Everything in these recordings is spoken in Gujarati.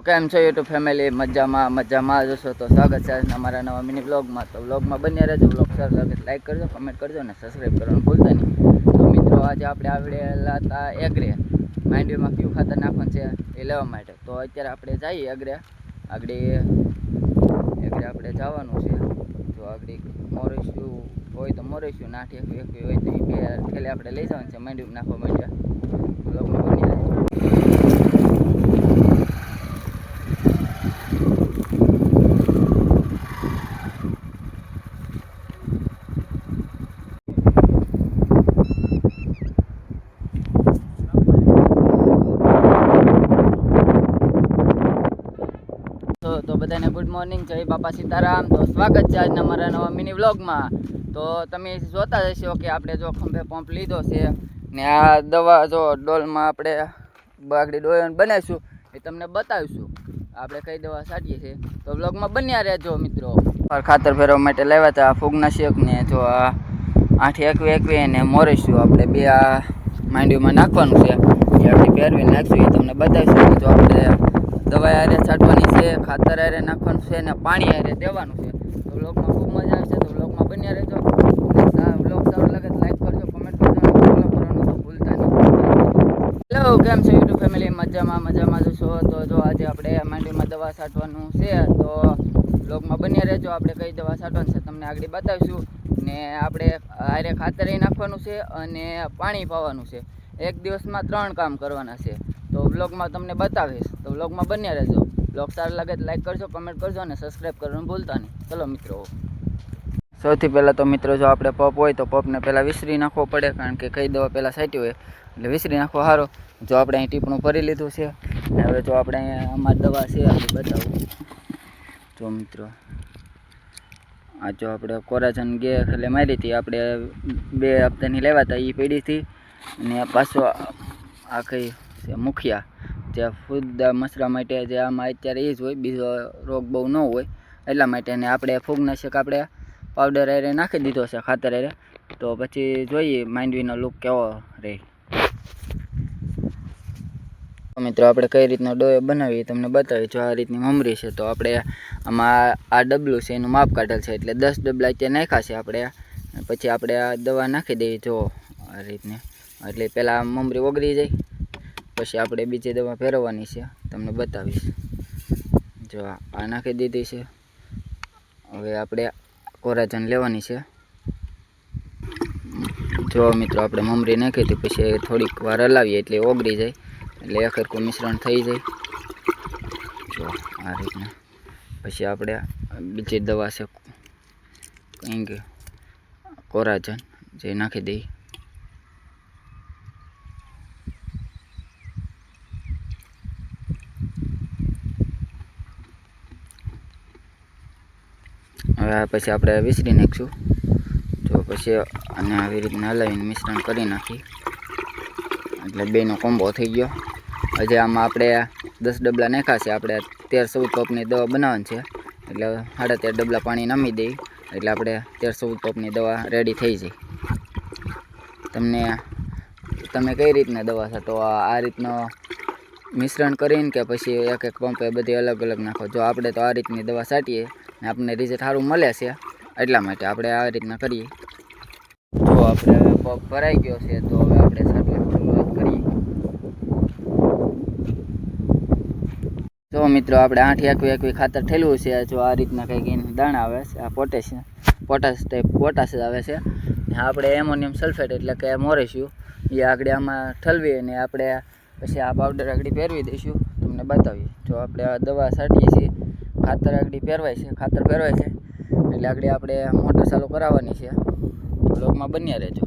કેમ છો યુટ્યુબ ફેમિલી? મજામાં જશો તો સ્વાગત છે આજના અમારા નવા મિની વ્લોગમાં. તો વ્લોગમાં બન્યા રહેજો. વ્લોગ સારો લાગે લાઈક કરજો, કમેન્ટ કરજો અને સબસ્ક્રાઈબ કરવાનું ભૂલતા નહીં. તો મિત્રો આજે આપણે આવેલા હતા એગ્રે માંડવીમાં કયું ખાતર નાખવાનું છે એ લેવા માટે. તો અત્યારે આપણે જઈએ એગ્રે આપણે જવાનું છે. જો આગળ મોરેશ્યું હોય તો મોરેશ્યું, નાઠી એકવી હોય તો એ બે ઠેલે આપણે લઈ જવાનું છે માંડવીમાં નાખવા માટે. વ્લોગમાં બની રહેજો. તો બધાને ગુડ મોર્નિંગ, જય બાપા સીતારામ. તો સ્વાગત છે આજના મારા નવા મિની વ્લોગમાં. તો તમે જોતા જશો કે આપણે જો ખંભે પંપ લીધો છે ને આ દવા જો ડોલમાં આપણે બાગડી ડોયન બનાવીશું એ તમને બતાવીશું આપણે કઈ દવા છાંટીએ છીએ. તો વ્લોગમાં બન્યા રહેજો મિત્રો. ખાતર ફેરવા માટે લાવ્યા હતા ફૂગનાશક ને જો આ 8-21 ને મોરેશ્યું આપણે બે આ માંડવીમાં નાખવાનું છે. એ આપણે ફેરવી નાખશું એ તમને બતાવીશું. જો આપણે દવા હારે છાંટવાની છે, ખાતર હારે નાખવાનું છે ને પાણી હારે દેવાનું છે. તો વ્લોગમાં ખૂબ મજા આવશે. તો વ્લોગમાં બન્યા રહેજો. વ્લોગ સારો લાગે તો લાઈક કરજો, કમેન્ટ કરજો અને ફોલો કરવાનું તો ભૂલતા નહીં. હેલો, કેમ છે યુટ્યુબ ફેમિલી? મજામાં જશો તો જો આજે આપણે માંડવીમાં દવા છાંટવાનું છે. તો વ્લોગમાં બન્યા રહેજો. આપણે કઈ દવા છાંટવાની છે તમને આગળ બતાવીશું ને આપણે હારે ખાતર નાખવાનું છે અને પાણી પાવાનું છે. એક દિવસમાં 3 કામ કરવાના છે. તો વ્લોગમાં તમને બતાવીશ. તો વ્લોગમાં બન્યા રહેજો. વ્લોગ સારો લાગે તો લાઈક કરજો, કમેન્ટ કરજો અને સબસ્ક્રાઈબ કરવાનું ભૂલતા નહીં. ચલો મિત્રો, સૌથી પહેલાં તો મિત્રો જો આપણે પપ હોય તો પપને પહેલાં વિસરી નાખવો પડે, કારણ કે કઈ દવા પહેલાં છાંટી હોય એટલે વિસરી નાખવો સારો. જો આપણે અહીં ટીપણું ભરી લીધું છે ને હવે જો આપણે અહીંયા અમારી દવા છે આપણે બતાવું. જો મિત્રો આ જો આપણે કોરાજન એટલે મારી હતી આપણે 2 હપ્તાની લેવા હતા એ પડી હતી. અને પાછો આ કઈ છે મુખિયા, જે ફૂગદા મસરા માટે જે આમાં અત્યારે એ જ હોય, બીજો રોગ બહુ ન હોય એટલા માટે. ને આપણે ફૂગનાશક આપણે પાવડર હારે નાખી દીધો છે ખાતર હારે. તો પછી જોઈએ માંડવીનો લુક કેવો રહે. મિત્રો આપણે કઈ રીતનો ડોયો બનાવીએ તમને બતાવીએ. જો આ રીતની મમરી છે તો આપણે આમાં આ ડબલું છે એનું માપ કાઢેલ છે એટલે 10 ડબલા અત્યારે નાખ્યા છે આપણે. પછી આપણે આ દવા નાખી દઈએ જો આ રીતને, એટલે પહેલાં મમરી ઓગળી જાય પછી આપણે બીજી દવા ફેરવવાની છે તમને બતાવીશ. જો આ નાખી દીધી છે. હવે આપણે કોરાજન લેવાની છે. જો મિત્રો આપણે મમરી નાખી હતી પછી થોડીક વાર હલાવીએ એટલે ઓગળી જાય, એટલે એક સરખું મિશ્રણ થઈ જાય. જો આ રીતના પછી આપણે બીજી દવા છે કંઈ કે કોરાજન જે નાખી દઈએ. હવે પછી આપણે વિસરી નાખીશું. જો પછી આને આવી રીતના હલાવીને મિશ્રણ કરી નાખી એટલે બેનો કોમ્બો થઈ ગયો. હજી આમાં આપણે 10 ડબલા નાખ્યા છે. આપણે 13-14 ટોપની દવા બનાવવાની છે એટલે 13.5 ડબલા પાણી નામી દઈએ એટલે આપણે 13-14 ટોપની દવા રેડી થઈ જાય. તમે કઈ રીતના દવા છે તો આ રીતનો મિશ્રણ કરીને કે પછી એક પંપે બધી અલગ અલગ નાખો. જો આપણે તો આ રીતની દવા છાંટીએ ને આપણને રિઝલ્ટ સારું મળે છે એટલા માટે આપણે આ રીતના કરીએ. જો આપણે પંપ ભરાઈ ગયો છે તો હવે આપણે છાંટવાની શરૂઆત કરીએ. જો મિત્રો આપણે 8-21 ખાતર ઠેલવું છે. જો આ રીતના કંઈક દાણા આવે છે. આ પોટાશ આવે છે ને આપણે એમોનિયમ સલ્ફેટ એટલે કે મોરેશ્યું એ આગળ આમાં ઠલવીએ ને આપણે પછી આ પાવડર આગળ ફેરવી દઈશું તમને બતાવીએ. જો આપણે આ દવા છાંટીએ છીએ, ખાતર આગળ ફેરવાય છે એટલે આગળ આપણે મોટર ચાલુ કરાવવાની છે. બ્લોગમાં બન્યા રહેજો.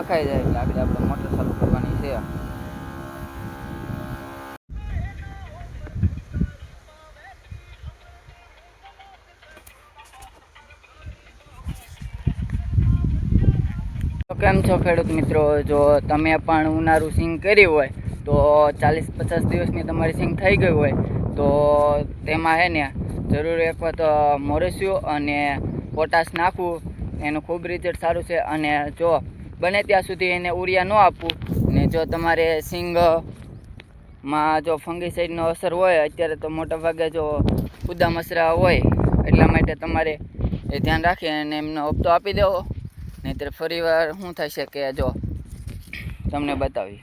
દેખાઈ જાય એટલે આગળ આપણે મોટર ચાલુ કરવાની છે. કેમ છો ખેડૂત મિત્રો? જો તમે પણ ઉનાળું સિંગ કર્યું હોય તો 40-50 દિવસની તમારી સિંગ થઈ ગઈ હોય તો તેમાં હે ને જરૂર એક વખત મોરેસિયો અને પોટાશ નાખવું, એનું ખૂબ રિઝલ્ટ સારું છે. અને જો બને ત્યાં સુધી એને ઉરિયા ન આપવું, ને જો તમારે સિંગમાં જો ફંગીસાઇડનો અસર હોય, અત્યારે તો મોટા ભાગે જો ઉદા મસરા હોય, એટલા માટે તમારે એ ધ્યાન રાખી અને એમનો હપ્તો આપી દેવો. નહીંતર ફરી વાર શું થશે કે જો તમને બતાવી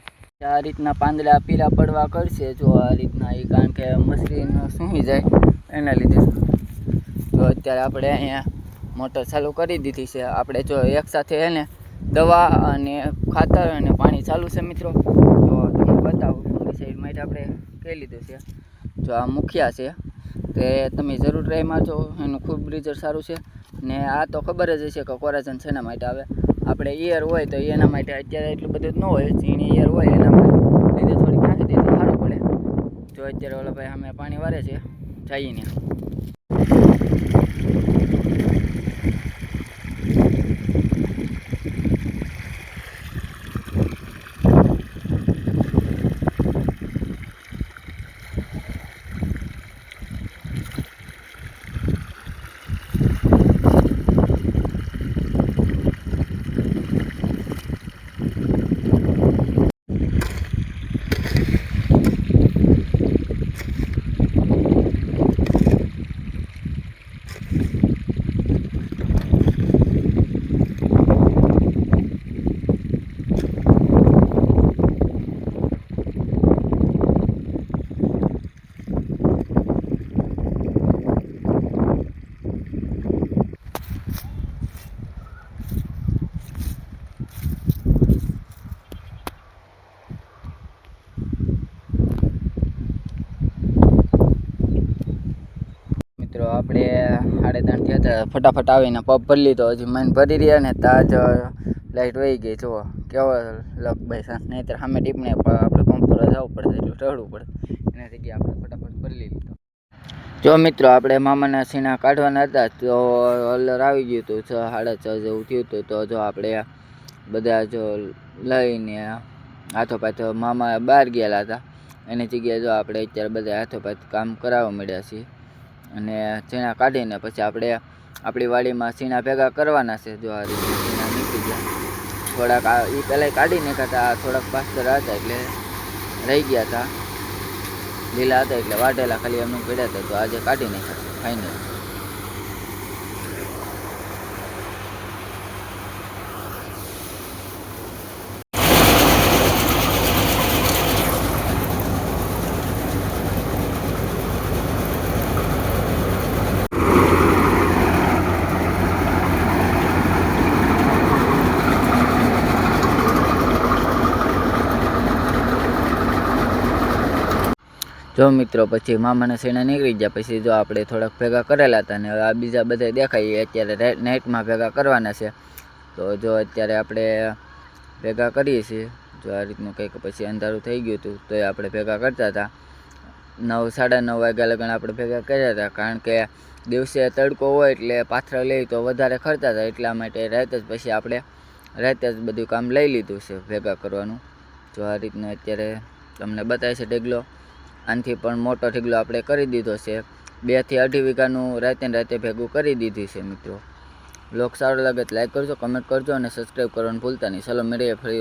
આ રીતના પાંદડા પીળા પડવા કરશે. જો આ રીતના એ કારણ કે મશીન સૂઈ જાય એના લીધે. તો અત્યારે આપણે અહીંયા મોટર ચાલુ કરી દીધી છે. આપણે જો એકસાથે એને દવા અને ખાતર અને પાણી ચાલુ છે મિત્રો. જો તમને બતાવું ફંગીસાઇડ માટે આપણે કહી લીધું છે. જો આ મુખિયા છે તે તમે જરૂર ટ્રાય મારજો, એનું ખૂબ રિઝલ્ટ સારું છે. ને આ તો ખબર જ હશે કે કોરાજન શેના માટે આવે. આપણે ઈયર હોય તો એના માટે અત્યારે એટલું બધું જ ન હોય, ઝીણી ઈયર હોય એના લીધે થોડીક નાખી દઈએ તો સારું પડે. જો અત્યારે ઓલા ભાઈ અમે પાણી વારે છે, જઈને આપણે 3:30 થયા હતા, ફટાફટ આવીને પંપ ભરી લીધો. હજી માઇન ભરી રહ્યા ને તાજ લાઇટ વહી ગઈ. જુઓ કેવો લક ભાઈ સાંજ, નહીંતર સામે ટીપણે આપણે પંપ પર જવું પડશે, એટલું ચડવું પડે. એના જગ્યાએ આપણે ફટાફટ ભરી લીધો. જો મિત્રો આપણે મામાના સીણા કાઢવાના હતા તો હલર આવી ગયું હતું, 6-6:30 જેવું થયું હતું. તો જો આપણે બધા જો લઈને હાથોપાથ મામા બહાર ગયેલા હતા, એની જગ્યાએ જો આપણે અત્યારે બધા હાથોપાથ કામ કરાવવા મળ્યા છીએ. અને સીણા કાઢીને પછી આપણે આપણી વાડીમાં સીણા ભેગા કરવાના છે. જો આ રીતે સીણા નીકળી ગયા, થોડાક એ પહેલાં કાઢી નાખ્યા હતા, થોડાક પાસ્તર હતા એટલે રહી ગયા હતા, લીલા હતા એટલે વાઢેલા ખાલી એમનું પીડ્યા હતા. તો આજે કાઢી નાખ્યા ફાઇનલ. જો મિત્રો પછી મામાના સીણા નીકળી ગયા પછી જો આપણે થોડાક ભેગા કરેલા હતા ને આ બીજા બધા દેખાય અત્યારે નેટમાં ભેગા કરવાના છે. તો જો અત્યારે આપણે ભેગા કરીએ છીએ. જો આ રીતનું કંઈક પછી અંધારું થઈ ગયું હતું તો એ આપણે ભેગા કરતા હતા. 9-9:30 વાગ્યા લગન આપણે ભેગા કર્યા હતા, કારણ કે દિવસે તડકો હોય એટલે પાથરા લઈ તો વધારે ખર્ચા હતા, એટલા માટે રાતે જ પછી આપણે રાતે જ બધું કામ લઈ લીધું છે ભેગા કરવાનું. જો આ રીતનું અત્યારે તમને બતાવે છે ઢગલો. આનાથી પણ મોટો ઢગલો આપણે કરી દીધો છે. 2 થી 2.5 વીઘાનું રાતે ભેગું કરી દીધું છે મિત્રો. બ્લોગ સારો લાગે તો લાઈક કરજો, કમેન્ટ કરજો અને સબસ્ક્રાઈબ કરવાનું ભૂલતા નહીં. ચાલો મળીએ ફરી